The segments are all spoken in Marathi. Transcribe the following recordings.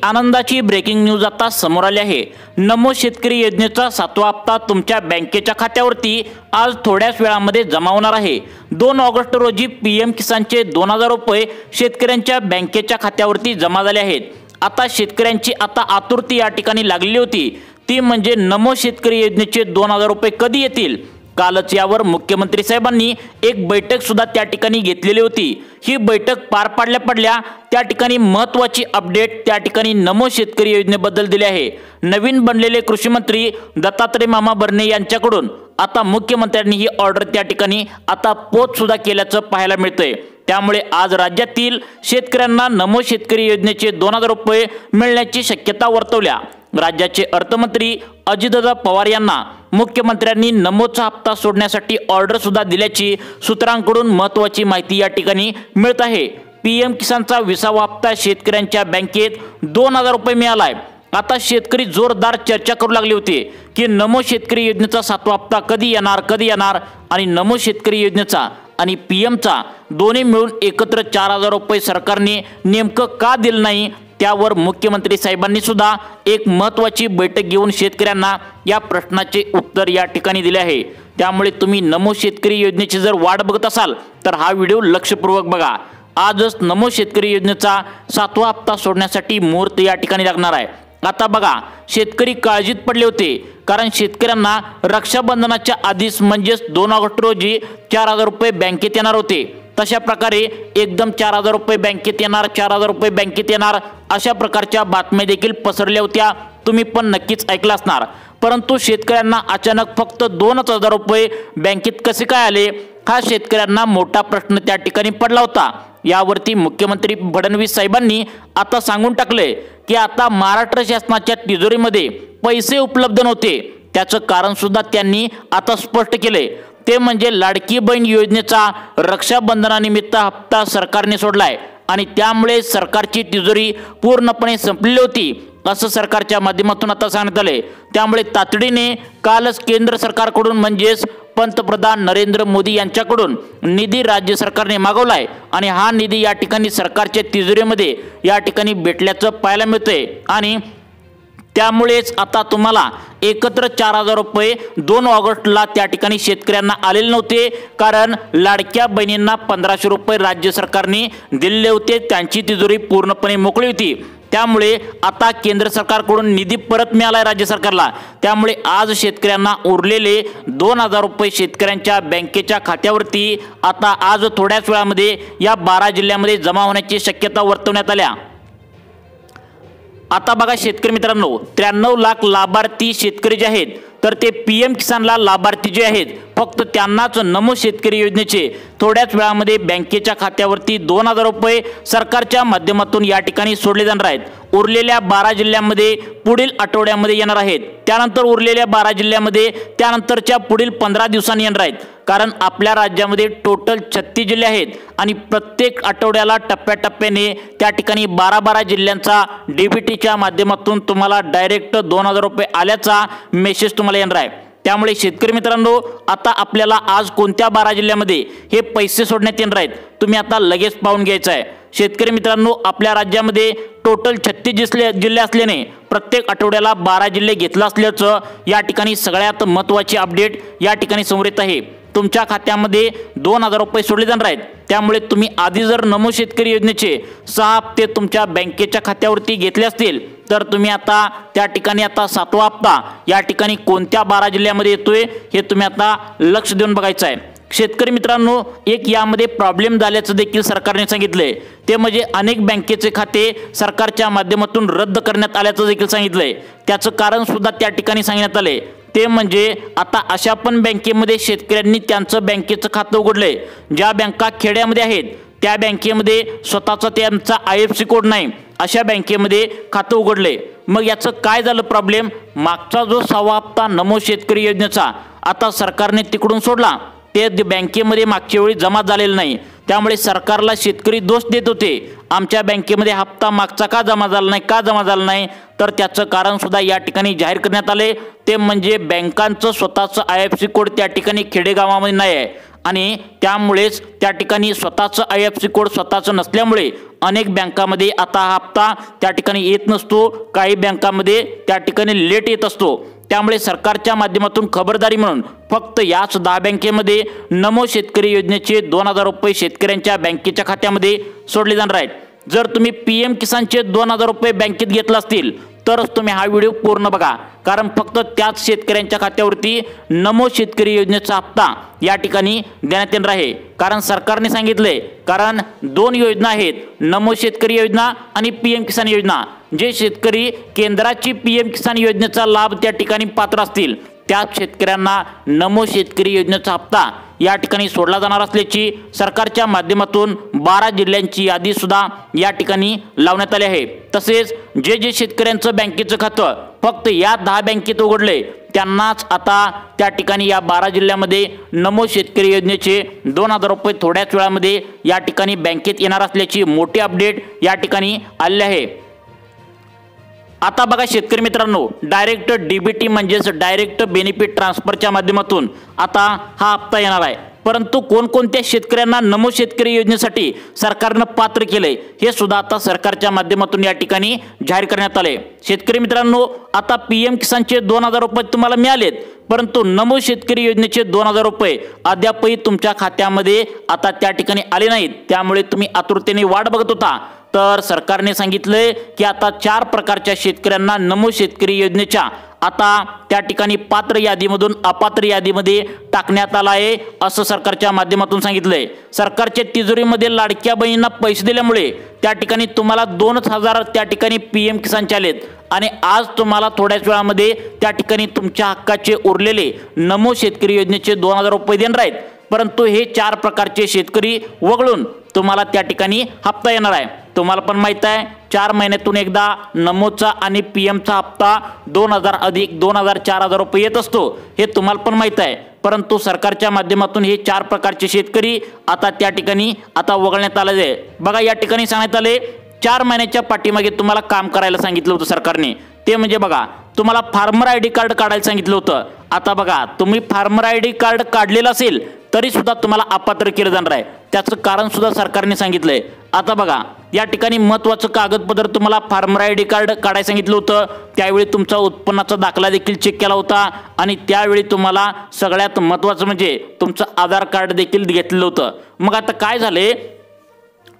आनंदाची ब्रेकिंग न्यूज आता समोर आली आहे। नमो शेतकरी योजनेचा 7वा हप्ता तुमच्या बँकेच्या खात्यावरती आज थोड्याच वेळामध्ये जमा होणार आहे। 2 ऑगस्ट रोजी पीएम किसानचे 2000 रुपये शेतकऱ्यांच्या बँकेच्या खात्यावरती जमा झाले आहेत। आता शेतकऱ्यांची आतुरता या ठिकाणी लागली होती, ती म्हणजे नमो शेतकरी योजनेचे 2000 रुपये कधी येतील। कालच यावर मुख्यमंत्री साहेबांनी एक बैठक सुद्धा त्या ठिकाणी घेतलेली होती। ही बैठक पार पडल्या त्या ठिकाणी महत्त्वाची अपडेट त्या ठिकाणी नमो शेतकरी योजनेबद्दल दिली आहे। नवीन बनलेले कृषी मंत्री दत्तात्रय मामा भरणे यांच्याकडून आता मुख्यमंत्र्यांनी ही ऑर्डर त्या ठिकाणी आता पोच सुद्धा केल्याचं पाहायला मिळतंय। त्यामुळे आज राज्यातील शेतकऱ्यांना नमो शेतकरी योजनेचे 2000 रुपये मिळण्याची शक्यता वर्तवल्या। राज्याचे अर्थमंत्री अजितदादा पवार यांना मुख्यमंत्र्यांनी नमोचा हप्ता सोडण्यासाठी ऑर्डर सुद्धा दिल्याची सूत्रांकडून महत्त्वाची माहिती या ठिकाणी मिळत आहे। पीएम किसानचा 20वा हप्ता शेतकऱ्यांच्या बँकेत 2000 रुपये मिळालाय। आता शेतकरी जोरदार चर्चा करू लागले होते की नमो शेतकरी योजनेचा 7वा हप्ता कधी येणार आणि नमो शेतकरी योजनेचा आणि पीएमचा दोन्ही मिळून एकत्र 4000 रुपये सरकारने नेमकं का दिलं नाही। त्यावर मुख्यमंत्री साहेबांनी सुद्धा एक महत्त्वाची बैठक घेऊन शेतकऱ्यांना या प्रश्नाचे उत्तर या ठिकाणी दिले आहे। त्यामुळे तुम्ही नमो शेतकरी योजनेची जर वाट बघत असाल तर हा व्हिडिओ लक्षपूर्वक बघा। आजच नमो शेतकरी योजनेचा 7वा हप्ता सोडण्यासाठी मुहूर्त या ठिकाणी लागणार आहे। आता बघा, शेतकरी काळजीत पडले होते, कारण शेतकऱ्यांना रक्षाबंधनाच्या आधीच म्हणजेच 2 ऑगस्ट रोजी 4000 रुपये बँकेत येणार होते। तशा प्रकारे एकदम 4000 रुपये बँकेत येणार, 4000 रुपये बँकेत येणार अशा प्रकारच्या बातम्या देखील पसरल्या होत्या। तुम्ही पण नक्कीच ऐकलं असणार। परंतु शेतकऱ्यांना अचानक फक्त 2000 रुपये बँकेत कसे काय आले, हा शेतकऱ्यांना मोठा प्रश्न त्या ठिकाणी पडला होता। यावरती मुख्यमंत्री फडणवीस साहेबांनी आता सांगून टाकले की आता महाराष्ट्र शासनाच्या तिजोरीमध्ये पैसे उपलब्ध नव्हते। त्याचं कारण सुद्धा त्यांनी आता स्पष्ट केले, ते म्हणजे लाडकी बहीण योजनेचा रक्षाबंधनानिमित्त हप्ता सरकारने सोडलाय आणि त्यामुळे सरकारची तिजोरी पूर्णपणे संपलेली होती, असं सरकारच्या माध्यमातून आता सांगण्यात आले। त्यामुळे तातडीने कालच केंद्र सरकारकडून म्हणजेच पंतप्रधान नरेंद्र मोदी यांच्याकडून निधी राज्य सरकारने मागवलाय आणि हा निधी या ठिकाणी सरकारच्या तिजोरीमध्ये या ठिकाणी भेटल्याचं पाहायला मिळतंय। आणि त्यामुळेच आता तुम्हाला एकत्र 4000 रुपये 2 ऑगस्टला त्या ठिकाणी शेतकऱ्यांना आलेले नव्हते, कारण लाडक्या बहिणींना 1500 रुपये राज्य सरकारने दिले होते, त्यांची तिजोरी पूर्णपणे मोकळी होती। त्यामुळे आता केंद्र सरकारकडून निधी परत मिळालाय राज्य सरकारला। त्यामुळे आज शेतकऱ्यांना उरलेले 2000 रुपये शेतकऱ्यांच्या बँकेच्या खात्यावरती आता आज थोड्याच वेळामध्ये या 12 जिल्ह्यांमध्ये जमा होण्याची शक्यता वर्तवण्यात आल्या। आता बघा शेतकरी मित्रांनो, 93 लाख लाभार्थी शेतकरी जे आहेत तर ते पीएम किसानला लाभार्थी जे आहेत फक्त त्यांनाच नमो शेतकरी योजनेचे थोड्याच वेळामध्ये बँकेच्या खात्यावरती 2000 रुपये सरकारच्या माध्यमातून या ठिकाणी सोडले जाणार आहेत। उरलेल्या 12 जिल्ह्यांमध्ये पुढील आठवड्यामध्ये येणार आहेत, त्यानंतर उरलेल्या 12 जिल्ह्यांमध्ये त्यानंतरच्या पुढील 15 दिवसांनी येणार आहेत। कारण आपल्या राज्यामध्ये टोटल 36 जिल्हे आहेत आणि प्रत्येक आठवड्याला टप्प्याटप्प्याने त्या ठिकाणी 12 जिल्ह्यांचा डीबीटीच्या माध्यमातून तुम्हाला डायरेक्ट 2000 रुपये आल्याचा मेसेज तुम्हाला येणार आहे। त्यामुळे शेतकरी मित्रांनो, आता आपल्याला आज कोणत्या 12 जिल्ह्यामध्ये हे पैसे सोडण्यात येणार आहेत तुम्ही आता लगेच पाहून घ्यायचं आहे। शेतकरी मित्रांनो, आपल्या राज्यामध्ये टोटल 36 जिल्हे असल्याने प्रत्येक आठवड्याला 12 जिल्हे घेतला असल्याचं या ठिकाणी सगळ्यात महत्त्वाची अपडेट या ठिकाणी समोर येत आहे। तुमच्या खात्यामध्ये 2000 रुपये सोडले जाणार आहेत। त्यामुळे तुम्ही आधी जर नमो शेतकरी योजनेचे 6 हप्ते तुमच्या बँकेच्या खात्यावरती घेतले असतील तर तुम्ही आता त्या ठिकाणी आता 7वा हप्ता या ठिकाणी कोणत्या 12 जिल्ह्यामध्ये येतोय हे तुम्ही आता लक्ष देऊन बघायचं आहे। शेतकरी मित्रांनो, एक यामध्ये प्रॉब्लेम झाल्याचं देखील सरकारने सांगितलंय, ते म्हणजे अनेक बँकेचे खाते सरकारच्या माध्यमातून रद्द करण्यात आल्याचं देखील सांगितलंय। त्याचं कारण सुद्धा त्या ठिकाणी सांगण्यात आले, ते म्हणजे आता अशा पण बँकेमध्ये शेतकऱ्यांनी त्यांचं बँकेचं खातं उघडलंय, ज्या बँका खेड्यामध्ये आहेत त्या बँकेमध्ये स्वतःचा त्यांचा IFSC कोड नाही, अशा बँकेमध्ये खातं उघडले। मग याचं काय झालं प्रॉब्लेम, मागचा जो 6वा हप्ता नमो शेतकरी योजनेचा आता सरकारने तिकडून सोडला, ते बँकेमध्ये मागच्या वेळी जमा झालेलं नाही। त्यामुळे सरकारला शेतकरी दोष देत होते, आमच्या बँकेमध्ये हप्ता मागचा का जमा झाला नाही तर त्याचं कारण सुद्धा या ठिकाणी जाहीर करण्यात आले। ते म्हणजे बँकांचं स्वतःचं IFSC कोड त्या ठिकाणी खेडेगावामध्ये नाही आहे आणि त्यामुळेच त्या ठिकाणी स्वतःचं IFSC कोड स्वतःचं नसल्यामुळे अनेक बँकांमध्ये आता हा हप्ता त्या ठिकाणी येत नसतो, काही बँकांमध्ये त्या ठिकाणी लेट येत असतो। त्यामुळे सरकारच्या माध्यमातून खबरदारी म्हणून फक्त याच 10 बँकेमध्ये नमो शेतकरी योजनेचे 2000 रुपये शेतकऱ्यांच्या बँकेच्या खात्यामध्ये सोडले जाणार आहेत। जर तुम्ही PM किसानचे 2000 रुपये बँकेत घेतला असतील तरच तुम्ही हा व्हिडिओ पूर्ण बघा, कारण फक्त त्याच शेतकऱ्यांच्या खात्यावरती नमो शेतकरी योजनेचा हप्ता या ठिकाणी देण्यात येणार आहे। कारण सरकारने सांगितले, कारण 2 योजना आहेत, नमो शेतकरी योजना आणि PM किसान योजना। जे शेतकरी केंद्राची PM किसान योजनेचा लाभ त्या ठिकाणी पात्र असतील त्या शेतकऱ्यांना नमो शेतकरी योजनेचा हप्ता या ठिकाणी सोडला जाणार असल्याची सरकारच्या माध्यमातून 12 जिल्ह्यांची यादी सुद्धा या ठिकाणी लावण्यात आली आहे। तसेच जे शेतकऱ्यांचं बँकेचं खातं फक्त या 10 बँकेत उघडले त्यांनाच आता त्या ठिकाणी या 12 जिल्ह्यामध्ये नमो शेतकरी योजनेचे 2000 रुपये थोड्याच वेळामध्ये या ठिकाणी बँकेत येणार असल्याची मोठी अपडेट या ठिकाणी आली आहे। आता बघा शेतकरी मित्रांनो, डायरेक्ट DBT म्हणजेच डायरेक्ट बेनिफिट ट्रान्सफरच्या माध्यमातून आता हा हप्ता येणार आहे। परंतु कोणकोणत्या शेतकऱ्यांना नमो शेतकरी योजनेसाठी सरकारनं पात्र केले हे सुद्धा आता सरकारच्या माध्यमातून या ठिकाणी जाहीर करण्यात आले। शेतकरी मित्रांनो, आता PM किसानचे 2000 रुपये तुम्हाला मिळालेत, परंतु नमो शेतकरी योजनेचे 2000 रुपये अद्यापही तुमच्या खात्यामध्ये आता त्या ठिकाणी आले नाहीत। त्यामुळे तुम्ही आतुरतेने वाट बघत होता, तर सरकारने सांगितले की आता 4 प्रकारच्या शेतकऱ्यांना नमो शेतकरी योजनेच्या आता त्या ठिकाणी पात्र यादीमधून अपात्र यादीमध्ये टाकण्यात आला आहे असं सरकारच्या माध्यमातून सांगितलंय। सरकारच्या तिजोरीमध्ये लाडक्या बहिणींना पैसे दिल्यामुळे त्या ठिकाणी तुम्हाला 2000 त्या ठिकाणी PM किसानचे आलेत आणि आज तुम्हाला थोड्याच वेळामध्ये त्या ठिकाणी तुमच्या हक्काचे उरलेले नमो शेतकरी योजनेचे 2000 रुपये देणार आहेत। परंतु हे 4 प्रकारचे शेतकरी वगळून तुम्हाला त्या ठिकाणी हप्ता येणार आहे। तुम्हाला पण माहित आहे 4 महिन्यातून एकदा नमोचा आणि PMचा हप्ता 2000 अधिक 2000 4000 रुपये येत असतो, हे तुम्हाला पण माहित आहे। परंतु सरकारच्या माध्यमातून हे 4 प्रकारचे शेतकरी आता त्या ठिकाणी आता वगळण्यात आले आहे। बघा या ठिकाणी सांगण्यात आले 4 महिन्याच्या पाठीमागे तुम्हाला काम करायला सांगितलं होतं सरकारने, ते म्हणजे बघा तुम्हाला फार्मर ID कार्ड काढायला सांगितलं होतं। आता बघा तुम्ही फार्मर ID कार्ड काढलेलं असेल तरी सुद्धा तुम्हाला अपात्र केलं जाणार आहे, त्याचं कारण सुद्धा सरकारने सांगितलंय। आता बघा या ठिकाणी महत्त्वाचं कागदपत्र तुम्हाला फार्मर ID कार्ड काढायला सांगितलं होतं, त्यावेळी तुमचा उत्पन्नाचा दाखला देखील चेक केला होता आणि त्यावेळी तुम्हाला सगळ्यात महत्त्वाचं म्हणजे तुमचं आधार कार्ड देखील घेतलेलं होतं। मग आता काय झाले,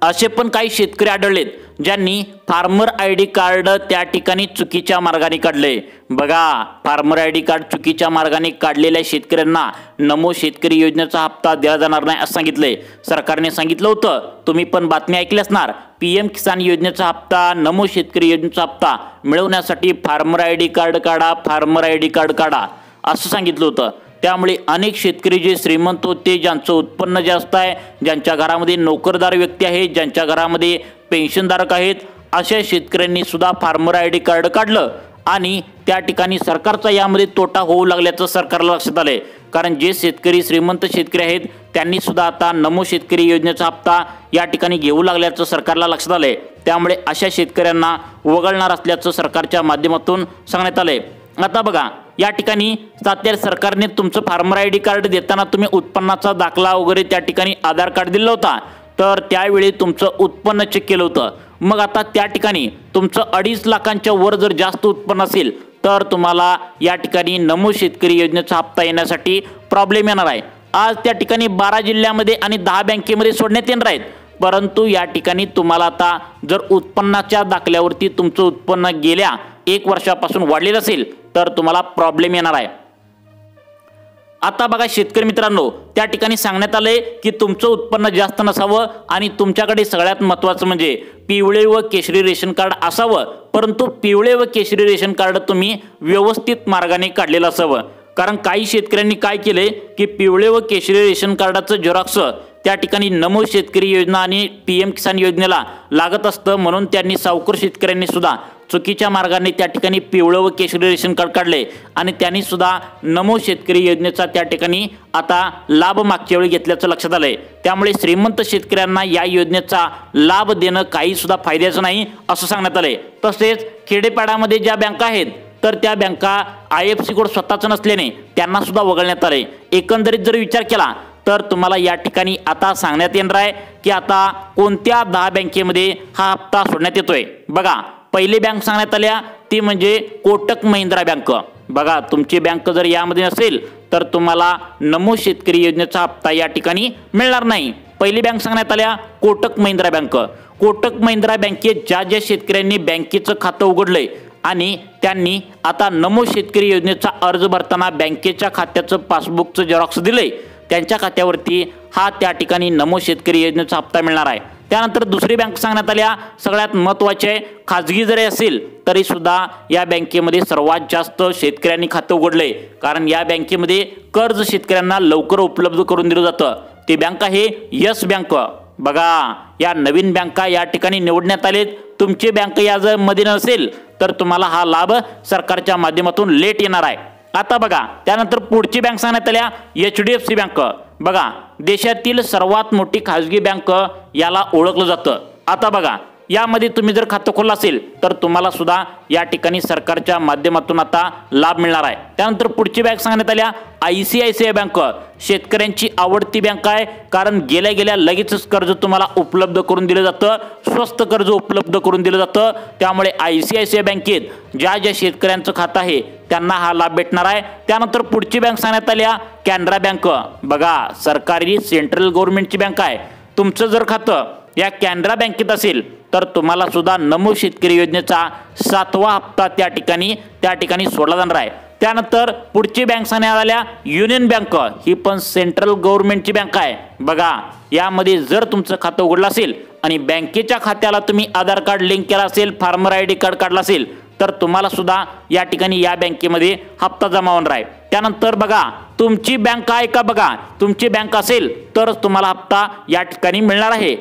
असे पण काही शेतकरी आढळलेत ज्यांनी फार्मर ID कार्ड त्या ठिकाणी चुकीच्या मार्गाने काढले। बघा फार्मर ID कार्ड चुकीच्या मार्गाने काढलेल्या शेतकऱ्यांना नमो शेतकरी योजनेचा हप्ता दिला जाणार नाही असं सांगितले। सरकारने सांगितलं होतं, तुम्ही पण बातमी ऐकली असणार, PM किसान योजनेचा हप्ता नमो शेतकरी योजनेचा हप्ता मिळवण्यासाठी फार्मर ID कार्ड काढा, फार्मर ID कार्ड काढा असं सांगितलं होतं। त्यामुळे अनेक शेतकरी जे श्रीमंत होते, ज्यांचं उत्पन्न जास्त आहे, ज्यांच्या घरामध्ये नोकरदार व्यक्ती आहेत, ज्यांच्या घरामध्ये पेन्शनधारक आहेत, अशा शेतकऱ्यांनी सुद्धा फार्मर ID कार्ड काढलं आणि त्या ठिकाणी सरकारचा यामध्ये तोटा होऊ लागल्याचं सरकारला लक्षात आलंय। कारण जे शेतकरी श्रीमंत शेतकरी आहेत त्यांनी सुद्धा आता नमो शेतकरी योजनेचा हप्ता या ठिकाणी घेऊ लागल्याचं सरकारला लक्षात आलंय। त्यामुळे अशा शेतकऱ्यांना वगळणार असल्याचं सरकारच्या माध्यमातून सांगण्यात आलंय। आता बघा या ठिकाणी सध्या सरकारने तुमचं फार्मर ID कार्ड देताना तुम्ही उत्पन्नाचा दाखला वगैरे त्या ठिकाणी आधार कार्ड दिलं होता, तर त्यावेळी तुमचं उत्पन्न चेक केलं होतं। मग आता त्या ठिकाणी तुमचं 2.5 लाखांच्या वर जर जास्त उत्पन्न असेल तर तुम्हाला या ठिकाणी नमो शेतकरी योजनेचा हप्ता येण्यासाठी प्रॉब्लेम येणार आहे। आज त्या ठिकाणी 12 जिल्ह्यामध्ये आणि 10 बँकेमध्ये सोडण्यात येणार आहेत, परंतु या ठिकाणी तुम्हाला आता जर उत्पन्नाच्या दाखल्यावरती तुमचं उत्पन्न गेल्या 1 वर्षापासून वाढलेलं असेल तर तुम्हाला प्रॉब्लेम येणार आहे। आता बघा शेतकरी मित्रांनो, त्या ठिकाणी सांगण्यात आले की तुमचं उत्पन्न जास्त नसावं आणि तुमच्याकडे सगळ्यात महत्त्वाचं म्हणजे पिवळे व केशरी रेशन कार्ड असावं, परंतु पिवळे व केशरी रेशन कार्ड तुम्ही व्यवस्थित मार्गाने काढलेलं असावं। कारण काही शेतकऱ्यांनी काय केले की पिवळे व केशरी रेशन कार्डाचं झेरॉक्स त्या ठिकाणी नमो शेतकरी योजना आणि PM किसान योजनेला लागत असतं, म्हणून त्यांनी सावकार शेतकऱ्यांनी सुद्धा चुकीच्या मार्गाने त्या ठिकाणी पिवळं व केशरी रेशन कार्ड काढले आणि त्यांनी सुद्धा नमो शेतकरी योजनेचा त्या ठिकाणी आता लाभ मागच्या वेळी घेतल्याचं लक्षात आलंय। त्यामुळे श्रीमंत शेतकऱ्यांना या योजनेचा लाभ देणं काही सुद्धा फायद्याचं नाही असं सांगण्यात आलंय। तसेच खेडेपाड्यामध्ये ज्या बँका आहेत तर त्या बँका IFSC कोड स्वतःचं नसल्याने त्यांना सुद्धा वगळण्यात आले। एकंदरीत जर विचार केला तर तुम्हाला या ठिकाणी आता सांगण्यात येणार आहे की आता कोणत्या 10 बँकेमध्ये हा हप्ता सोडण्यात येतोय। बघा, पहिली बँक सांगण्यात आल्या ती म्हणजे कोटक महिंद्रा बँक। बघा, तुमची बँक जर यामध्ये नसेल तर तुम्हाला नमो शेतकरी योजनेचा हप्ता या ठिकाणी मिळणार नाही। पहिली बँक सांगण्यात आल्या कोटक महिंद्रा बँक। कोटक महिंद्रा बँकेत ज्या ज्या शेतकऱ्यांनी बँकेचं खातं उघडलंय आणि त्यांनी आता नमो शेतकरी योजनेचा अर्ज भरताना बँकेच्या खात्याचं पासबुकचं झेरॉक्स दिलंय त्यांच्या खात्यावरती हा त्या ठिकाणी नमो शेतकरी योजनेचा हप्ता मिळणार आहे। त्यानंतर दुसरी बँक सांगण्यात आल्या सगळ्यात महत्त्वाचे, खाजगी जरी असेल तरी सुद्धा या बँकेमध्ये सर्वात जास्त शेतकऱ्यांनी खातं उघडलंय, कारण या बँकेमध्ये कर्ज शेतकऱ्यांना लवकर उपलब्ध करून दिलं जातं। ती बँक आहे यस बँक। बघा, या नवीन बँका या ठिकाणी निवडण्यात आलेत। तुमची बँक यामध्ये नसेल तर तुम्हाला हा लाभ सरकारच्या माध्यमातून लेट येणार आहे। आता बघा, त्यानंतर पुढची बँक सांगण्यात आल्या HDFC बँक। बघा, देशातील सर्वात मोठी खाजगी बँक याला ओळखलं जातं। आता बघा, यामध्ये तुम्ही जर खातं खोललं असेल तर तुम्हाला सुद्धा या ठिकाणी सरकारच्या माध्यमातून आता लाभ मिळणार आहे। त्यानंतर पुढची बँक सांगण्यात आल्या ICICI बँक। शेतकऱ्यांची आवडती बँक आहे, कारण गेल्या गेल्या लगेचच कर्ज तुम्हाला उपलब्ध करून दिलं जातं, स्वस्त कर्ज उपलब्ध करून दिलं जातं। त्यामुळे ICICI बँकेत ज्या ज्या शेतकऱ्यांचं खातं आहे त्यांना हा लाभ भेटणार आहे। त्यानंतर पुढची बँक सांगण्यात आल्या कॅनरा बँक। बघा, सरकारी सेंट्रल गव्हर्नमेंटची बँक आहे। तुमचं जर खातं या कॅनरा बँकेत असेल तर तुम्हाला सुद्धा नमो शेतकरी योजनेचा 7वा हप्ता त्या ठिकाणी सोडला जाणार आहे। त्यानंतर पुढची बँक सांगण्यात आल्या युनियन बँक। ही पण सेंट्रल गव्हर्नमेंटची बँक आहे। बघा, यामध्ये जर तुमचं खातं उघडलं असेल आणि बँकेच्या खात्याला तुम्ही आधार कार्ड लिंक केला असेल, फार्मर ID कार्ड काढला असेल तर तुम्हाला सुद्धा या ठिकाणी या बँकेमध्ये हप्ता जमा होणार आहे। त्यानंतर बघा, तुमची बँक आहे का? बघा, तुमची बँक असेल तरच तुम्हाला हप्ता या ठिकाणी मिळणार आहे।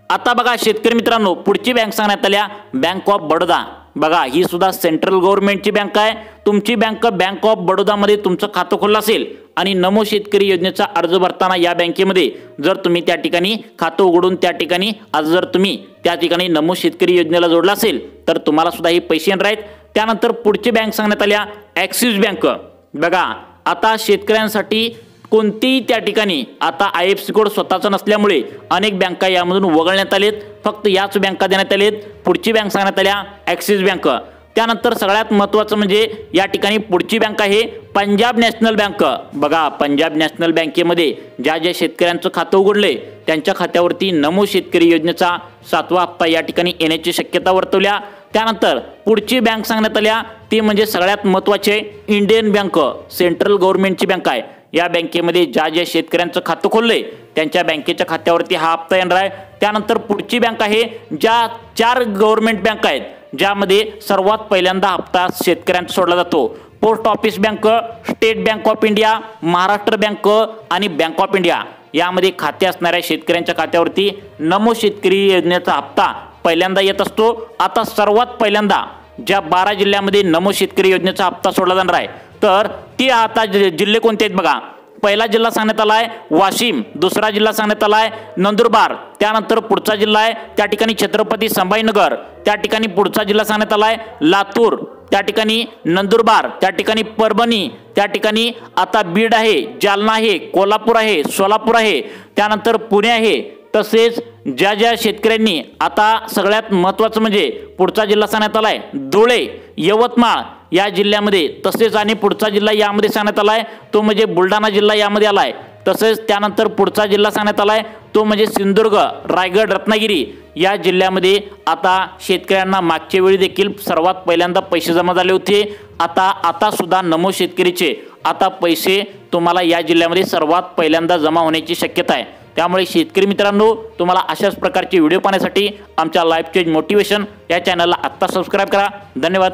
आता बघा शेतकरी मित्रांनो, पुढची बँक सांगण्यात आल्या बँक ऑफ बडोदा। बघा, ही सुद्धा सेंट्रल गव्हर्नमेंटची बँक आहे। तुमची बँक ऑफ बडोदामध्ये तुमचं खातं खोललं असेल आणि नमो शेतकरी योजनेचा अर्ज भरताना या बँकेमध्ये जर तुम्ही त्या ठिकाणी खातं उघडून त्या ठिकाणी आज जर तुम्ही त्या ठिकाणी नमो शेतकरी योजनेला जोडला असेल तर तुम्हाला सुद्धा ही पैसे येणार आहेत। त्यानंतर पुढची बँक सांगण्यात आल्या ॲक्सिस बँक। बघा, आता शेतकऱ्यांसाठी कोणतीही त्या ठिकाणी आता IFSC कोड स्वतःचा नसल्यामुळे अनेक बँका यामधून वगळण्यात आलेत, फक्त याच बँका देण्यात आलेत। पुढची बँक सांगण्यात आल्या ॲक्सिस बँक। त्यानंतर सगळ्यात महत्त्वाचं म्हणजे या ठिकाणी पुढची बँक आहे पंजाब नॅशनल बँक। बघा, पंजाब नॅशनल बँकेमध्ये ज्या ज्या शेतकऱ्यांचं खातं उघडलंय त्यांच्या खात्यावरती नमो शेतकरी योजनेचा 7वा हप्ता या ठिकाणी येण्याची शक्यता वर्तवल्या। त्यानंतर पुढची बँक सांगण्यात आल्या ती म्हणजे सगळ्यात महत्त्वाचे इंडियन बँक। सेंट्रल गव्हर्नमेंटची बँक आहे। या बँकेमध्ये ज्या ज्या शेतकऱ्यांचं खातं खोललंय त्यांच्या बँकेच्या खात्यावरती हा हप्ता येणार आहे। त्यानंतर पुढची बँक आहे ज्या 4 गव्हर्नमेंट बँक आहेत ज्यामध्ये सर्वात पहिल्यांदा हप्ता शेतकऱ्यांचा सोडला जातो। Post office bank, state bank of India, Maharashtra bank आणि बँक ऑफ इंडिया यामध्ये खाते असणाऱ्या शेतकऱ्यांच्या खात्यावरती नमो शेतकरी योजनेचा हप्ता पहिल्यांदा येत असतो। आता सर्वात पहिल्यांदा ज्या 12 जिल्ह्यामध्ये नमो शेतकरी योजनेचा हप्ता सोडला जाणार आहे तर ती आता जिल्हे कोणते आहेत बघा। पहिला जिल्हा सांगण्यात आला आहे वाशिम, दुसरा जिल्हा सांगण्यात आला आहे नंदुरबार, त्यानंतर पुढचा जिल्हा आहे त्या ठिकाणी छत्रपती संभाजीनगर, त्या ठिकाणी पुढचा जिल्हा सांगण्यात आला आहे लातूर, त्या ठिकाणी नंदुरबार, त्या ठिकाणी परभणी, त्या ठिकाणी आता बीड आहे, जालना आहे, कोल्हापूर आहे, सोलापूर आहे, त्यानंतर पुणे आहे। तसेच ज्या ज्या शेतकऱ्यांनी आता सगळ्यात महत्त्वाचं म्हणजे पुढचा जिल्हा सांगण्यात आला आहे धुळे, यवतमाळ या जिल्ह्यामध्ये, तसेच आणि पुढचा जिल्हा यामध्ये सांगण्यात आला आहे तो म्हणजे बुलढाणा जिल्हा यामध्ये आला आहे। तसेच त्यानंतर पुढचा जिल्हा सांगण्यात आला आहे तो म्हणजे सिंधुदुर्ग, रायगड, रत्नागिरी या जिल्ह्यामध्ये आता शेतकऱ्यांना मागच्या वेळी देखील सर्वात पहिल्यांदा पैसे जमा झाले होते। आता सुद्धा नमो शेतकरीचे आता पैसे तुम्हाला या जिल्ह्यामध्ये सर्वात पहिल्यांदा जमा होण्याची शक्यता आहे। त्यामुळे शेतकरी मित्रांनो, तुम्हाला अशाच प्रकारचे व्हिडिओ पाहण्यासाठी आमच्या लाईफ चेंज मोटिवेशन या चॅनलला आत्ता सबस्क्राईब करा। धन्यवाद।